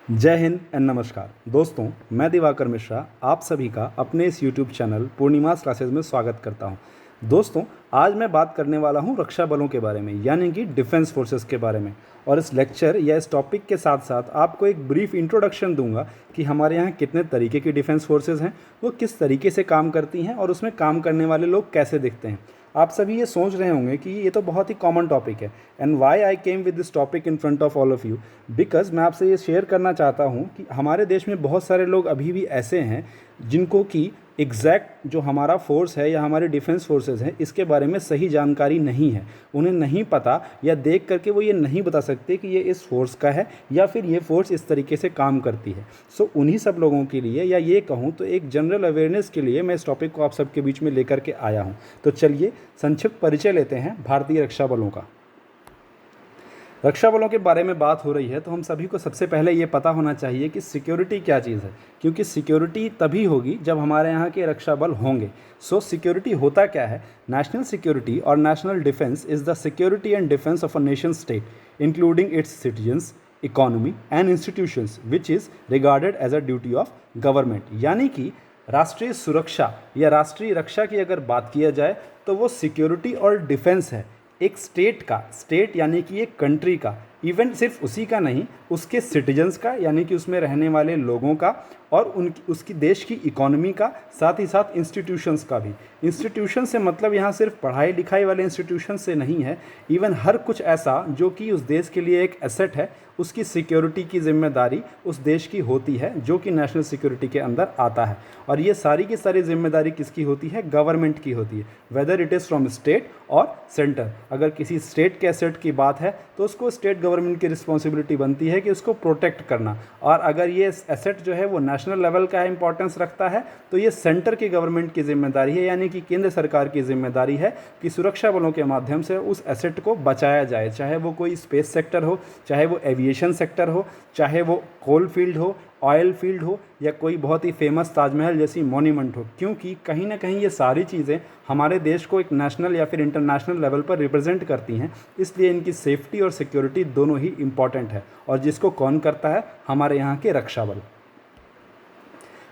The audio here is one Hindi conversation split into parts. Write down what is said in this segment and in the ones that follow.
जय हिंद एंड नमस्कार दोस्तों, मैं दिवाकर मिश्रा आप सभी का अपने इस यूट्यूब चैनल पूर्णिमास क्लासेस में स्वागत करता हूं। दोस्तों, आज मैं बात करने वाला हूं रक्षा बलों के बारे में, यानी कि डिफेंस फोर्सेस के बारे में। और इस लेक्चर या इस टॉपिक के साथ साथ आपको एक ब्रीफ इंट्रोडक्शन दूंगा कि हमारे यहाँ कितने तरीके की डिफेंस फोर्सेस हैं, वो किस तरीके से काम करती हैं और उसमें काम करने वाले लोग कैसे दिखते हैं। आप सभी ये सोच रहे होंगे कि ये तो बहुत ही कॉमन टॉपिक है, and why I came with this topic in front of all of you, because मैं आपसे ये शेयर करना चाहता हूँ कि हमारे देश में बहुत सारे लोग अभी भी ऐसे हैं जिनको कि एग्जैक्ट जो हमारा फोर्स है या हमारे डिफेंस फोर्सेस हैं इसके बारे में सही जानकारी नहीं है। उन्हें नहीं पता, या देख करके वो ये नहीं बता सकते कि ये इस फोर्स का है या फिर ये फोर्स इस तरीके से काम करती है। सो उन्हीं सब लोगों के लिए, या ये कहूँ तो एक जनरल अवेयरनेस के लिए, मैं इस टॉपिक को आप सबके बीच में लेकर के आया हूँ। तो चलिए संक्षिप्त परिचय लेते हैं भारतीय रक्षा बलों का। रक्षा बलों के बारे में बात हो रही है तो हम सभी को सबसे पहले ये पता होना चाहिए कि सिक्योरिटी क्या चीज़ है, क्योंकि सिक्योरिटी तभी होगी जब हमारे यहाँ के रक्षा बल होंगे। सो सिक्योरिटी होता क्या है? नेशनल सिक्योरिटी और national defence is the security and defence of a nation state including its citizens, economy and institutions which is regarded as a duty of government. यानी कि राष्ट्रीय सुरक्षा या राष्ट्रीय रक्षा की अगर बात किया जाए तो वो सिक्योरिटी और डिफेंस है एक स्टेट का। स्टेट यानी कि एक कंट्री का, इवन सिर्फ उसी का नहीं, उसके सिटीजन्स का यानी कि उसमें रहने वाले लोगों का, और उसकी देश की इकोनॉमी का, साथ ही साथ इंस्टीट्यूशंस का भी। इंस्टीट्यूशन से मतलब यहाँ सिर्फ पढ़ाई लिखाई वाले इंस्टीट्यूशन से नहीं है, इवन हर कुछ ऐसा जो कि उस देश के लिए एक एसेट है, उसकी सिक्योरिटी की जिम्मेदारी उस देश की होती है, जो कि नेशनल सिक्योरिटी के अंदर आता है। और ये सारी की सारी जिम्मेदारी किसकी होती है? गवर्नमेंट की होती है, whether it is from state और सेंटर। अगर किसी स्टेट के एसेट की बात है तो उसको स्टेट गवर्नमेंट की रिस्पॉन्सिबिलिटी बनती है कि उसको प्रोटेक्ट करना, और अगर ये एसेट जो है वो नेशनल लेवल का इंपॉर्टेंस रखता है तो ये सेंटर की गवर्नमेंट की जिम्मेदारी है, यानी कि केंद्र सरकार की जिम्मेदारी है कि सुरक्षा बलों के माध्यम से उस एसेट को बचाया जाए, चाहे वो कोई स्पेस सेक्टर हो, चाहे वो एविएशन सेक्टर हो, चाहे वो कोल फील्ड हो, ऑयल फील्ड हो, या कोई बहुत ही फेमस ताजमहल जैसी मॉन्यूमेंट हो। क्योंकि कहीं ना कहीं ये सारी चीज़ें हमारे देश को एक नेशनल या फिर इंटरनेशनल लेवल पर रिप्रेजेंट करती हैं, इसलिए इनकी सेफ्टी और सिक्योरिटी दोनों ही इम्पॉर्टेंट है। और जिसको कौन करता है? हमारे यहाँ के रक्षा बल।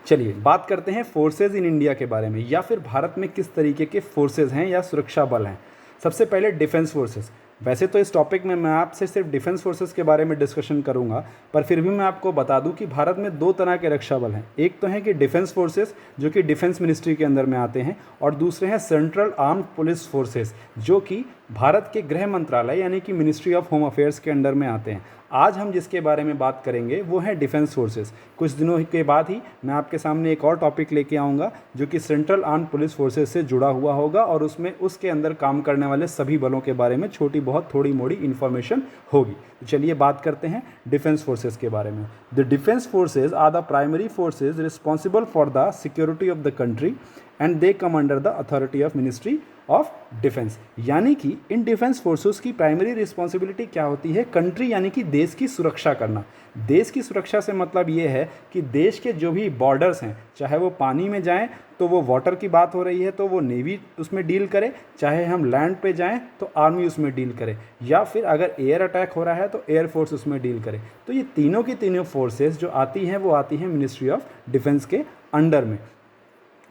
चलिए बात करते हैं फोर्सेज इन इंडिया के बारे में, या फिर भारत में किस तरीके के फोर्सेज हैं या सुरक्षा बल हैं। सबसे पहले डिफेंस फोर्सेस। वैसे तो इस टॉपिक में मैं आपसे सिर्फ डिफेंस फोर्सेस के बारे में डिस्कशन करूंगा, पर फिर भी मैं आपको बता दूं कि भारत में दो तरह के रक्षा बल हैं। एक तो हैं कि डिफेंस फोर्सेस जो कि डिफेंस मिनिस्ट्री के अंदर में आते हैं, और दूसरे हैं सेंट्रल आर्म्ड पुलिस फोर्सेस जो कि भारत के गृह मंत्रालय यानी कि मिनिस्ट्री ऑफ होम अफेयर्स के अंडर में आते हैं। आज हम जिसके बारे में बात करेंगे वो है डिफेंस फोर्सेस। कुछ दिनों के बाद ही मैं आपके सामने एक और टॉपिक लेके आऊँगा जो कि सेंट्रल आर्म्ड पुलिस फोर्सेस से जुड़ा हुआ होगा, और उसमें उसके अंदर काम करने वाले सभी बलों के बारे में छोटी बहुत थोड़ी मोड़ी इन्फॉर्मेशन होगी। तो चलिए बात करते हैं डिफेंस फोर्सेस के बारे में। The defence forces are the primary forces responsible for the security of the country and they come under the authority of ministry of defence. यानी कि इन डिफेंस फोर्सेस की प्राइमरी रिस्पॉन्सिबिलिटी क्या होती है? कंट्री यानी कि देश की सुरक्षा करना। देश की सुरक्षा से मतलब ये है कि देश के जो भी बॉर्डर्स हैं, चाहे वो पानी में जाएं तो वो वाटर की बात हो रही है तो वो नेवी उसमें डील करे, चाहे हम लैंड पे जाएं तो आर्मी उसमें डील करे, या फिर अगर एयर अटैक हो रहा है तो एयरफोर्स उसमें डील करे। तो ये तीनों की तीनों फोर्सेस जो आती हैं वो आती हैं मिनिस्ट्री ऑफ डिफेंस के अंडर में।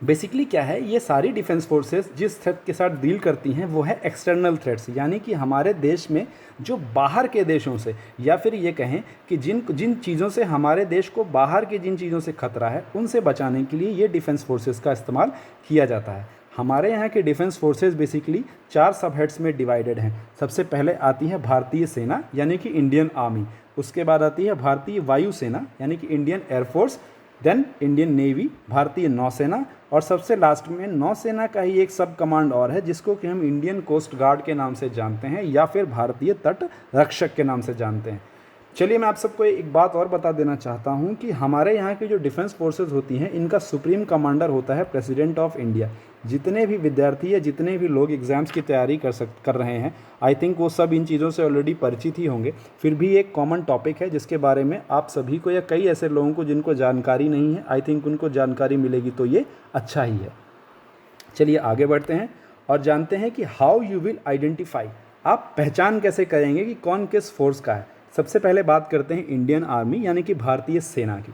बेसिकली क्या है, ये सारी डिफेंस फोर्सेस जिस थ्रेट के साथ डील करती हैं वो है एक्सटर्नल थ्रेट्स, यानी कि हमारे देश में जो बाहर के देशों से, या फिर ये कहें कि जिन जिन चीज़ों से हमारे देश को बाहर की जिन चीज़ों से खतरा है उनसे बचाने के लिए ये डिफेंस फोर्सेस का इस्तेमाल किया जाता है। हमारे यहाँ के डिफेंस फोर्सेस बेसिकली 4 सब हेड्स में डिवाइडेड हैं। सबसे पहले आती है भारतीय सेना यानी कि इंडियन आर्मी, उसके बाद आती है भारतीय वायुसेना यानी कि Indian air force, then Indian navy भारतीय नौसेना, और सबसे लास्ट में नौसेना का ही एक सब कमांड और है जिसको कि हम इंडियन कोस्ट गार्ड के नाम से जानते हैं, या फिर भारतीय तट रक्षक के नाम से जानते हैं। चलिए मैं आप सबको एक बात और बता देना चाहता हूं कि हमारे यहाँ की जो डिफेंस फोर्सेस होती हैं इनका सुप्रीम कमांडर होता है प्रेसिडेंट ऑफ इंडिया। जितने भी विद्यार्थी या जितने भी लोग एग्ज़ाम्स की तैयारी कर रहे हैं, आई थिंक वो सब इन चीज़ों से ऑलरेडी परिचित ही होंगे। फिर भी एक कॉमन टॉपिक है जिसके बारे में आप सभी को या कई ऐसे लोगों को जिनको जानकारी नहीं है, आई थिंक उनको जानकारी मिलेगी तो ये अच्छा ही है। चलिए आगे बढ़ते हैं और जानते हैं कि हाउ यू विल आइडेंटिफाई, आप पहचान कैसे करेंगे कि कौन किस फोर्स का है। सबसे पहले बात करते हैं इंडियन आर्मी यानी कि भारतीय सेना की।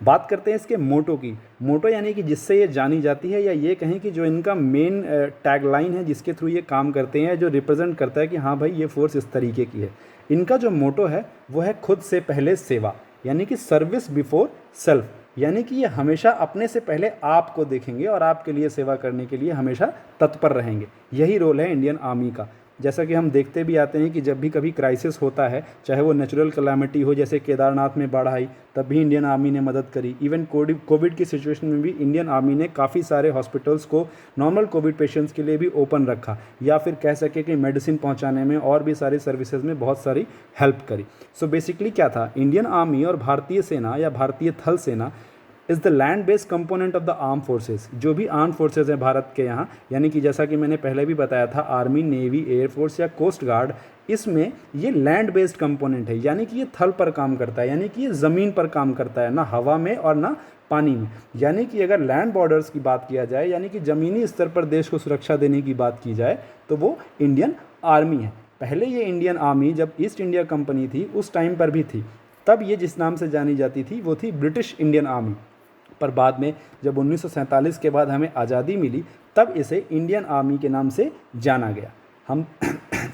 बात करते हैं इसके मोटो की। मोटो यानी कि जिससे ये जानी जाती है, या ये कहें कि जो इनका मेन टैगलाइन है जिसके थ्रू ये काम करते हैं, जो रिप्रेजेंट करता है कि हाँ भाई ये फोर्स इस तरीके की है। इनका जो मोटो है वो है खुद से पहले सेवा, यानी कि सर्विस बिफोर सेल्फ, यानी कि ये हमेशा अपने से पहले आपको देखेंगे और आपके लिए सेवा करने के लिए हमेशा तत्पर रहेंगे। यही रोल है इंडियन आर्मी का। जैसा कि हम देखते भी आते हैं कि जब भी कभी क्राइसिस होता है, चाहे वो नेचुरल कैलामिटी हो, जैसे केदारनाथ में बाढ़ आई, तब भी इंडियन आर्मी ने मदद करी। इवन कोविड की सिचुएशन में भी इंडियन आर्मी ने काफ़ी सारे हॉस्पिटल्स को नॉर्मल कोविड पेशेंट्स के लिए भी ओपन रखा, या फिर कह सके कि मेडिसिन पहुंचाने में और भी सारी सर्विसेज में बहुत सारी हेल्प करी। सो बेसिकली क्या था, इंडियन आर्मी और भारतीय सेना या भारतीय थल सेना is the land based component of the arm forces. जो भी आर्म फोर्सेज हैं भारत के यहाँ, यानी कि जैसा कि मैंने पहले भी बताया था, आर्मी, नेवी, एयरफोर्स या कोस्ट गार्ड, इसमें ये लैंड बेस्ड कंपोनेंट है, यानी कि ये थल पर काम करता है, यानी कि ये ज़मीन पर काम करता है, ना हवा में और ना पानी में। यानी कि अगर लैंड बॉर्डर्स की बात किया जाए, यानी कि ज़मीनी स्तर पर देश को सुरक्षा देने की बात की जाए, तो वो इंडियन आर्मी है। पहले ये इंडियन आर्मी जब ईस्ट इंडिया कंपनी थी उस टाइम पर भी थी, तब ये जिस नाम से जानी जाती थी वो थी ब्रिटिश इंडियन आर्मी। पर बाद में जब 1947 के बाद हमें आज़ादी मिली, तब इसे इंडियन आर्मी के नाम से जाना गया। हम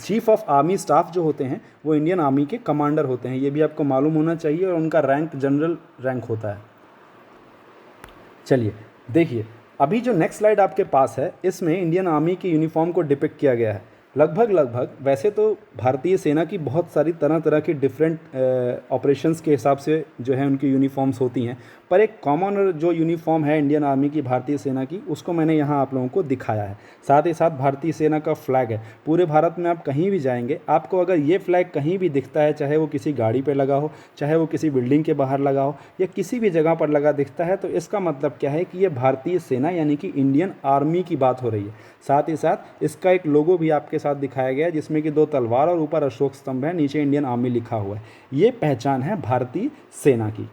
चीफ ऑफ आर्मी स्टाफ जो होते हैं वो इंडियन आर्मी के कमांडर होते हैं, ये भी आपको मालूम होना चाहिए, और उनका रैंक जनरल रैंक होता है। चलिए देखिए, अभी जो नेक्स्ट स्लाइड आपके पास है, इसमें इंडियन आर्मी की यूनिफॉर्म को डिपिक्ट किया गया है। लगभग वैसे तो भारतीय सेना की बहुत सारी तरह तरह की डिफरेंट ऑपरेशंस के हिसाब से जो है उनकी यूनिफॉर्म्स होती हैं, पर एक कॉमन जो यूनिफॉर्म है इंडियन आर्मी की, भारतीय सेना की, उसको मैंने यहाँ आप लोगों को दिखाया है। साथ ही साथ भारतीय सेना का फ्लैग है। पूरे भारत में आप कहीं भी जाएंगे, आपको अगर ये फ्लैग कहीं भी दिखता है, चाहे वो किसी गाड़ी पे लगा हो, चाहे वो किसी बिल्डिंग के बाहर लगा हो, या किसी भी जगह पर लगा दिखता है, तो इसका मतलब क्या है कि ये भारतीय सेना यानी कि इंडियन आर्मी की बात हो रही है। साथ ही साथ इसका एक लोगो भी आपके साथ दिखाया गया है, जिसमें कि 2 तलवार और ऊपर अशोक स्तंभ है, नीचे इंडियन आर्मी लिखा हुआ है। ये पहचान है भारतीय सेना की।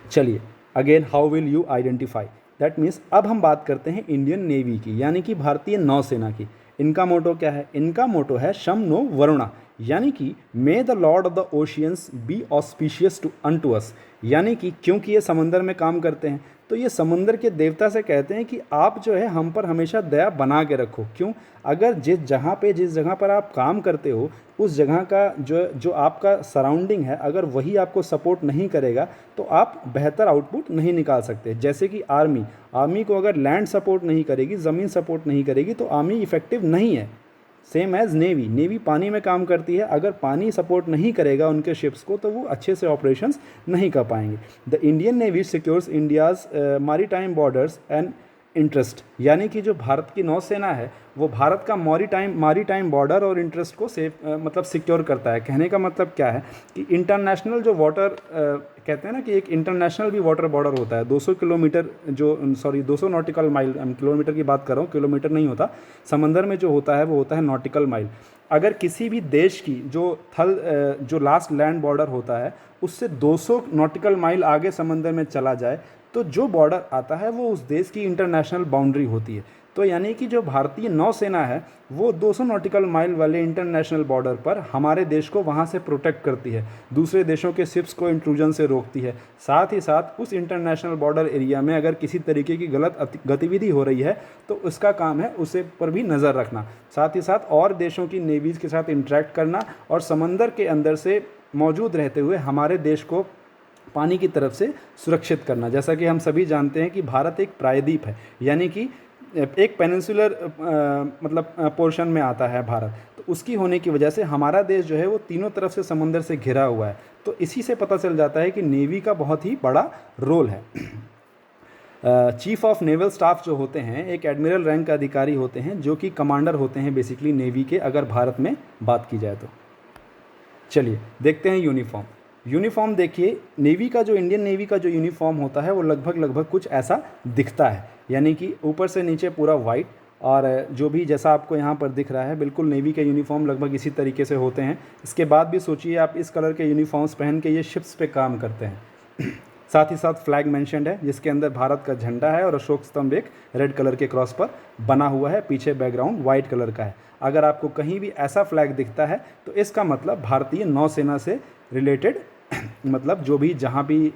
चलिए, again how will you identify, that means अब हम बात करते हैं इंडियन नेवी की, यानी कि भारतीय नौसेना की। इनका मोटो क्या है? इनका मोटो है शम नो वरुणा, यानी कि may the lord of the oceans be auspicious to unto us, यानी कि क्योंकि ये समंदर में काम करते हैं, तो ये समंदर के देवता से कहते हैं कि आप जो है हम पर हमेशा दया बना के रखो। क्यों? अगर जिस जगह पर आप काम करते हो, उस जगह का जो आपका सराउंडिंग है, अगर वही आपको सपोर्ट नहीं करेगा, तो आप बेहतर आउटपुट नहीं निकाल सकते। जैसे कि आर्मी को अगर लैंड सपोर्ट नहीं करेगी, ज़मीन सपोर्ट नहीं करेगी, तो आर्मी इफेक्टिव नहीं है। सेम एज नेवी पानी में काम करती है, अगर पानी सपोर्ट नहीं करेगा उनके शिप्स को, तो वो अच्छे से ऑपरेशंस नहीं कर पाएंगे। The Indian navy secures India's maritime borders and interest, यानी कि जो भारत की नौसेना है वो भारत का मैरीटाइम बॉर्डर और इंटरेस्ट को मतलब सिक्योर करता है। कहने का मतलब क्या है कि इंटरनेशनल जो वाटर कहते हैं ना कि एक इंटरनेशनल भी वाटर बॉर्डर होता है, 200 किलोमीटर 200 नॉटिकल माइल, किलोमीटर की बात कर रहा हूँ, किलोमीटर नहीं होता, समंदर में जो होता है वो होता है नॉटिकल माइल। अगर किसी भी देश की जो लास्ट लैंड बॉर्डर होता है उससे 200 नॉटिकल माइल आगे समंदर में चला जाए, तो जो बॉर्डर आता है वो उस देश की इंटरनेशनल बाउंड्री होती है। तो यानी कि जो भारतीय नौसेना है वो 200 नॉटिकल माइल वाले इंटरनेशनल बॉर्डर पर हमारे देश को वहाँ से प्रोटेक्ट करती है, दूसरे देशों के शिप्स को इंट्रूजन से रोकती है। साथ ही साथ उस इंटरनेशनल बॉर्डर एरिया में अगर किसी तरीके की गलत गतिविधि हो रही है तो उसका काम है उसे पर भी नज़र रखना। साथ ही साथ और देशों की नेवीज़ के साथ इंटरेक्ट करना और समंदर के अंदर से मौजूद रहते हुए हमारे देश को पानी की तरफ से सुरक्षित करना। जैसा कि हम सभी जानते हैं कि भारत एक प्रायद्वीप है, यानी कि एक पेनिनसुलर मतलब पोर्शन में आता है भारत, तो उसकी होने की वजह से हमारा देश जो है वो तीनों तरफ से समंदर से घिरा हुआ है। तो इसी से पता चल जाता है कि नेवी का बहुत ही बड़ा रोल है। चीफ ऑफ नेवल स्टाफ जो होते हैं एक एडमिरल रैंक का अधिकारी होते हैं, जो कि कमांडर होते हैं बेसिकली नेवी के, अगर भारत में बात की जाए तो। चलिए देखते हैं यूनिफॉर्म देखिए, नेवी का जो इंडियन नेवी का जो यूनिफॉर्म होता है वो लगभग कुछ ऐसा दिखता है, यानी कि ऊपर से नीचे पूरा वाइट, और जो भी जैसा आपको यहाँ पर दिख रहा है बिल्कुल नेवी के यूनिफॉर्म लगभग इसी तरीके से होते हैं। इसके बाद भी सोचिए आप इस कलर के यूनिफॉर्म्स पहन के ये शिप्स पे काम करते हैं। साथ ही साथ फ्लैग मेंशन्ड है जिसके अंदर भारत का झंडा है और अशोक स्तंभ एक रेड कलर के क्रॉस पर बना हुआ है, पीछे बैकग्राउंड वाइट कलर का है। अगर आपको कहीं भी ऐसा फ्लैग दिखता है तो इसका मतलब भारतीय नौसेना से रिलेटेड मतलब जो भी जहाँ भी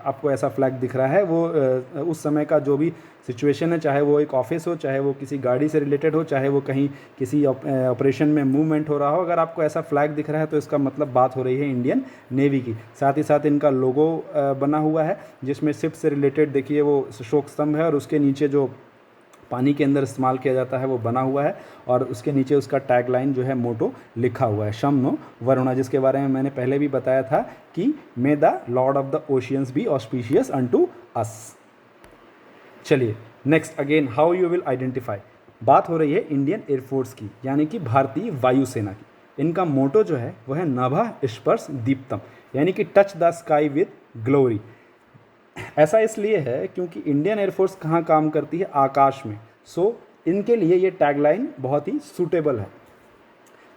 आपको ऐसा फ्लैग दिख रहा है वो उस समय का जो भी सिचुएशन है, चाहे वो एक ऑफिस हो, चाहे वो किसी गाड़ी से रिलेटेड हो, चाहे वो कहीं किसी ऑपरेशन में मूवमेंट हो रहा हो, अगर आपको ऐसा फ्लैग दिख रहा है तो इसका मतलब बात हो रही है इंडियन नेवी की। साथ ही साथ इनका लोगो बना हुआ है जिसमें शिप से रिलेटेड देखिए वो अशोक स्तंभ है और उसके नीचे जो पानी के अंदर इस्तेमाल किया जाता है वो बना हुआ है और उसके नीचे उसका टैग लाइन जो है मोटो लिखा हुआ है, शम नो वरुणा, जिसके बारे में मैंने पहले भी बताया था कि may the lord of the oceans be auspicious unto us. चलिए next, again how you will identify. बात हो रही है इंडियन एयरफोर्स की, यानी कि भारतीय वायुसेना की। इनका मोटो जो है वह है नभः स्पर्श दीप्तम, यानी कि touch the sky with glory. ऐसा इसलिए है क्योंकि इंडियन एयरफोर्स कहाँ काम करती है, आकाश में। सो इनके लिए ये टैगलाइन बहुत ही सूटेबल है।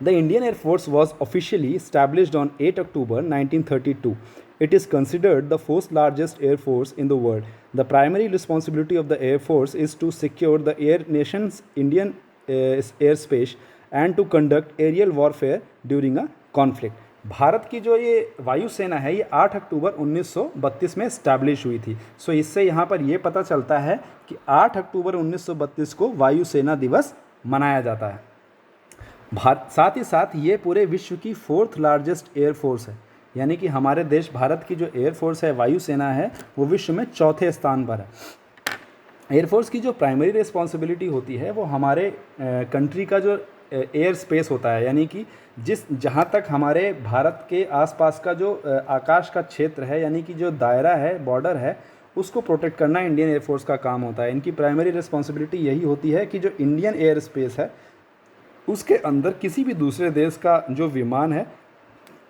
The Indian air force was officially established on 8 October 1932. It is considered the fourth largest air force in the world. The primary responsibility of the air force is to secure the air nation's Indian airspace and to conduct aerial warfare during a conflict. Bharat की जो ये वायुसेना है ये 8 अक्टूबर 1932 में इस्टेब्लिश हुई थी। सो इससे यहाँ पर ये पता चलता है कि 8 अक्टूबर 1932 को वायुसेना दिवस मनाया जाता है। साथ ही साथ ये पूरे विश्व की फोर्थ लार्जेस्ट एयरफोर्स है, यानी कि हमारे देश भारत की जो एयरफोर्स है, वायुसेना है, वो विश्व में चौथे स्थान पर है। एयरफोर्स की जो प्राइमरी रिस्पॉन्सिबिलिटी होती है वो हमारे कंट्री का जो एयर स्पेस होता है, यानी कि जहाँ तक हमारे भारत के आसपास का जो आकाश का क्षेत्र है, यानी कि जो दायरा है, बॉर्डर है, उसको प्रोटेक्ट करना इंडियन एयरफोर्स का काम होता है। इनकी प्राइमरी रिस्पॉन्सिबिलिटी यही होती है कि जो इंडियन एयर स्पेस है उसके अंदर किसी भी दूसरे देश का जो विमान है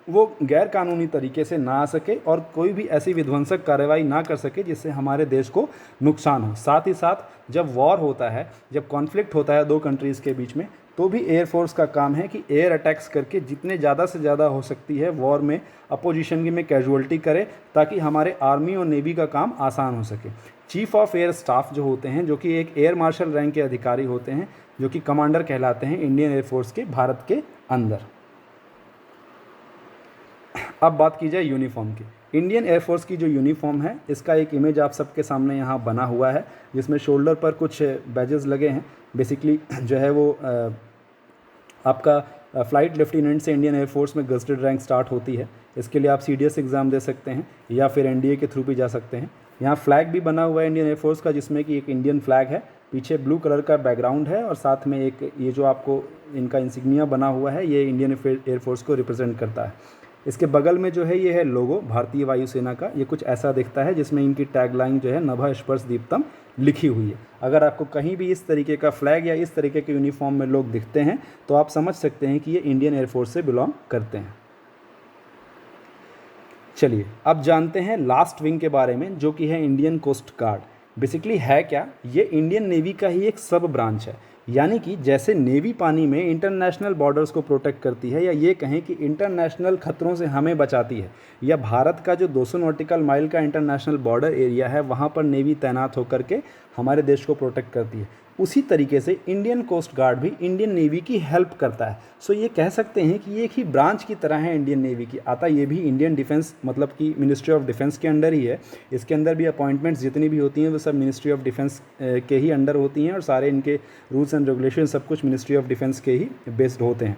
वो गैर कानूनी तरीके से ना आ सके और कोई भी ऐसी विध्वंसक कार्रवाई ना कर सके जिससे हमारे देश को नुकसान हो। साथ ही साथ जब वॉर होता है, जब कॉन्फ्लिक्ट होता है दो कंट्रीज़ के बीच में, तो भी एयरफोर्स का काम है कि एयर अटैक्स करके जितने ज़्यादा से ज़्यादा हो सकती है वॉर में अपोजिशन की में कैजुअल्टी करे, ताकि हमारे आर्मी और नेवी का काम आसान हो सके। चीफ ऑफ एयर स्टाफ जो होते हैं, जो कि एक एयर मार्शल रैंक के अधिकारी होते हैं, जो कि कमांडर कहलाते हैं इंडियन एयरफोर्स के भारत के अंदर। अब बात की जाए यूनिफॉर्म की। इंडियन एयरफोर्स की जो यूनिफॉर्म है इसका एक इमेज आप सबके सामने यहाँ बना हुआ है, जिसमें शोल्डर पर कुछ बैजेस लगे हैं। बेसिकली जो है वो आपका फ़्लाइट लेफ्टिनेंट से इंडियन एयरफोर्स में गज़टेड रैंक स्टार्ट होती है। इसके लिए आप CDS एग्ज़ाम दे सकते हैं या फिर NDA के थ्रू भी जा सकते हैं। यहाँ फ्लैग भी बना हुआ है इंडियन एयरफोर्स का, जिसमें कि एक इंडियन फ्लैग है, पीछे ब्लू कलर का बैकग्राउंड है और साथ में एक ये जो आपको इनका इंसिग्निया बना हुआ है ये इंडियन एयरफोर्स को रिप्रेजेंट करता है। इसके बगल में जो है ये है लोगो भारतीय वायुसेना का। ये कुछ ऐसा दिखता है जिसमें इनकी टैगलाइन जो है नभः स्पर्श दीप्तम लिखी हुई है। अगर आपको कहीं भी इस तरीके का फ्लैग या इस तरीके के यूनिफॉर्म में लोग दिखते हैं तो आप समझ सकते हैं कि ये इंडियन एयरफोर्स से बिलोंग करते हैं। चलिए अब जानते हैं लास्ट विंग के बारे में, जो कि है इंडियन कोस्ट गार्ड। बेसिकली है क्या, ये इंडियन नेवी का ही एक सब ब्रांच है, यानी कि जैसे नेवी पानी में इंटरनेशनल बॉर्डर्स को प्रोटेक्ट करती है, या ये कहें कि इंटरनेशनल खतरों से हमें बचाती है, या भारत का जो 200 नॉटिकल माइल का इंटरनेशनल बॉर्डर एरिया है वहाँ पर नेवी तैनात होकर के हमारे देश को प्रोटेक्ट करती है, उसी तरीके से इंडियन कोस्ट गार्ड भी इंडियन नेवी की हेल्प करता है। सो ये कह सकते हैं कि ये एक ही ब्रांच की तरह है इंडियन नेवी की। आता ये भी इंडियन डिफेंस मतलब कि मिनिस्ट्री ऑफ डिफेंस के अंडर ही है। इसके अंदर भी अपॉइंटमेंट्स जितनी भी होती हैं वो सब मिनिस्ट्री ऑफ डिफेंस के ही अंडर होती हैं और सारे इनके रूल्स एंड रेगुलेशन सब कुछ मिनिस्ट्री ऑफ डिफेंस के ही बेस्ड होते हैं।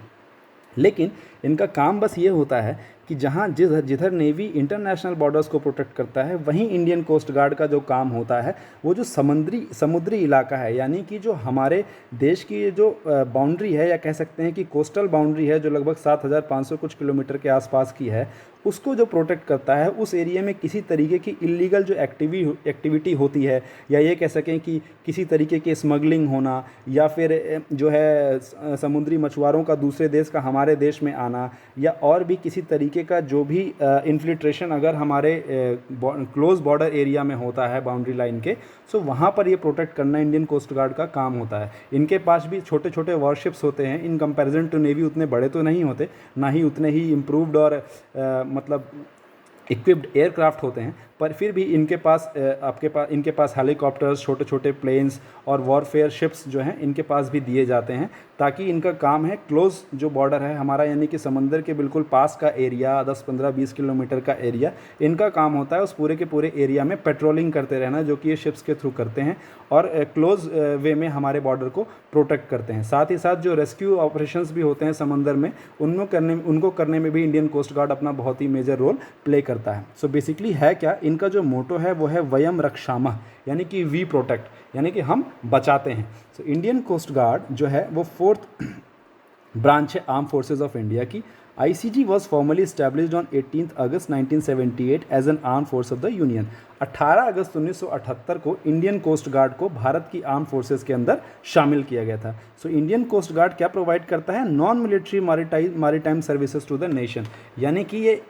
लेकिन इनका काम बस ये होता है कि जहाँ जिधर नेवी इंटरनेशनल बॉर्डर्स को प्रोटेक्ट करता है वहीं इंडियन कोस्ट गार्ड का जो काम होता है वो जो समुद्री इलाका है, यानी कि जो हमारे देश की जो बाउंड्री है, या कह सकते हैं कि कोस्टल बाउंड्री है, जो लगभग 7,500 कुछ किलोमीटर के आसपास की है, उसको जो प्रोटेक्ट करता है, उस एरिया में किसी तरीके की इलीगल जो एक्टिविटी होती है, या ये कह सकें कि किसी तरीके की स्मगलिंग होना, या फिर जो है समुद्री मछुआरों का दूसरे देश का हमारे देश में आना, या और भी किसी तरीके का जो भी इन्फिल्ट्रेशन अगर हमारे क्लोज बॉर्डर एरिया में होता है बाउंड्री लाइन के, सो वहाँ पर ये प्रोटेक्ट करना इंडियन कोस्ट गार्ड का काम होता है। इनके पास भी छोटे छोटे वॉरशिप्स होते हैं, इन कंपैरिजन टू नेवी उतने बड़े तो नहीं होते, ना ही उतने ही इम्प्रूव्ड और मतलब इक्विप्ड एयरक्राफ्ट होते हैं, पर फिर भी इनके पास हेलीकॉप्टर्स, छोटे छोटे प्लेन्स और वॉरफेयर शिप्स जो हैं इनके पास भी दिए जाते हैं, ताकि इनका काम है क्लोज जो बॉर्डर है हमारा, यानी कि समंदर के बिल्कुल पास का एरिया, 10-15-20 किलोमीटर का एरिया, इनका काम होता है उस पूरे के पूरे एरिया में पेट्रोलिंग करते रहना, जो कि ये शिप्स के थ्रू करते हैं और क्लोज वे में हमारे बॉर्डर को प्रोटेक्ट करते हैं। साथ ही साथ जो रेस्क्यू ऑपरेशंस भी होते हैं समंदर में, उनको करने में भी इंडियन कोस्ट गार्ड अपना बहुत ही मेजर रोल प्ले करता है। सो बेसिकली है क्या, इनका जो मोटो है वो है वयम रक्षामः, यानी कि वी प्रोटेक्ट, यानी कि हम बचाते हैं। सो इंडियन कोस्ट गार्ड जो है वो 4th ब्रांच है आर्म फोर्सेज ऑफ इंडिया की। ICG was formally established on 18th August 1978 as an armed force of the Union। 18 अगस्त 1978 को इंडियन कोस्ट गार्ड को भारत की आर्म फोर्सेस के अंदर शामिल किया गया था। सो इंडियन कोस्ट गार्ड क्या प्रोवाइड करता है, non military maritime services to the nation, यानी कि ये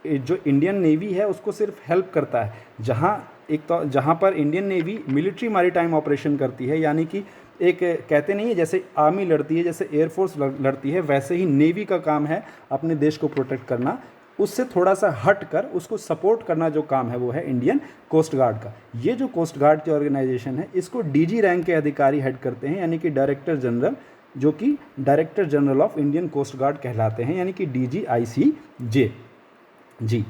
जो इंडियन नेवी है उसको सिर्फ हेल्प करता है। जहाँ पर Indian navy military maritime operation करती है, यानी कि एक कहते नहीं है जैसे आर्मी लड़ती है, जैसे एयरफोर्स लड़ती है, वैसे ही नेवी का काम है अपने देश को प्रोटेक्ट करना। उससे थोड़ा सा हट कर उसको सपोर्ट करना जो काम है वो है इंडियन कोस्ट गार्ड का। ये जो कोस्ट गार्ड की ऑर्गेनाइजेशन है इसको DG रैंक के अधिकारी हेड करते हैं, यानी कि डायरेक्टर जनरल, जो कि director general of Indian coast guard कहलाते हैं, यानी कि DGICJ जी।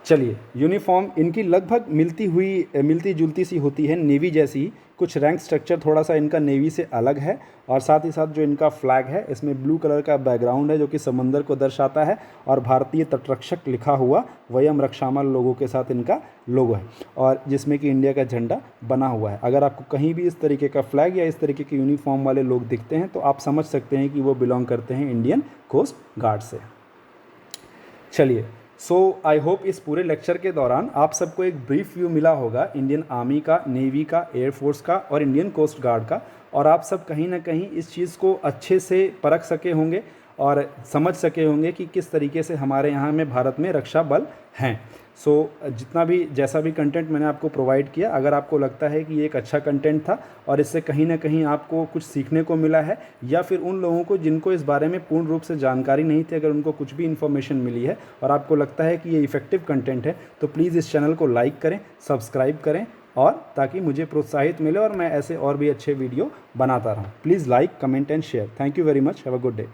चलिए, यूनिफॉर्म इनकी लगभग मिलती जुलती सी होती है, नेवी जैसी ही। कुछ रैंक स्ट्रक्चर थोड़ा सा इनका नेवी से अलग है, और साथ ही साथ जो इनका फ्लैग है इसमें ब्लू कलर का बैकग्राउंड है जो कि समंदर को दर्शाता है, और भारतीय तटरक्षक लिखा हुआ वयम रक्षामः लोगों के साथ इनका लोगो है, और जिसमें कि इंडिया का झंडा बना हुआ है। अगर आपको कहीं भी इस तरीके का फ्लैग या इस तरीके के यूनिफॉर्म वाले लोग दिखते हैं तो आप समझ सकते हैं कि वो बिलोंग करते हैं इंडियन कोस्ट गार्ड से। चलिए, सो आई होप इस पूरे लेक्चर के दौरान आप सबको एक ब्रीफ व्यू मिला होगा इंडियन आर्मी का, नेवी का, एयरफोर्स का और इंडियन कोस्ट गार्ड का, और आप सब कहीं ना कहीं इस चीज़ को अच्छे से परख सके होंगे और समझ सके होंगे कि किस तरीके से हमारे यहाँ में भारत में रक्षा बल हैं। सो जैसा भी कंटेंट मैंने आपको प्रोवाइड किया, अगर आपको लगता है कि ये एक अच्छा कंटेंट था और इससे कहीं ना कहीं आपको कुछ सीखने को मिला है, या फिर उन लोगों को जिनको इस बारे में पूर्ण रूप से जानकारी नहीं थी, अगर उनको कुछ भी इन्फॉर्मेशन मिली है और आपको लगता है कि ये इफेक्टिव कंटेंट है, तो प्लीज़ इस चैनल को लाइक करें, सब्सक्राइब करें, और ताकि मुझे प्रोत्साहित मिले और मैं ऐसे और भी अच्छे वीडियो बनाता रहूँ। Please like, comment and share. Thank you very much. Have a good day.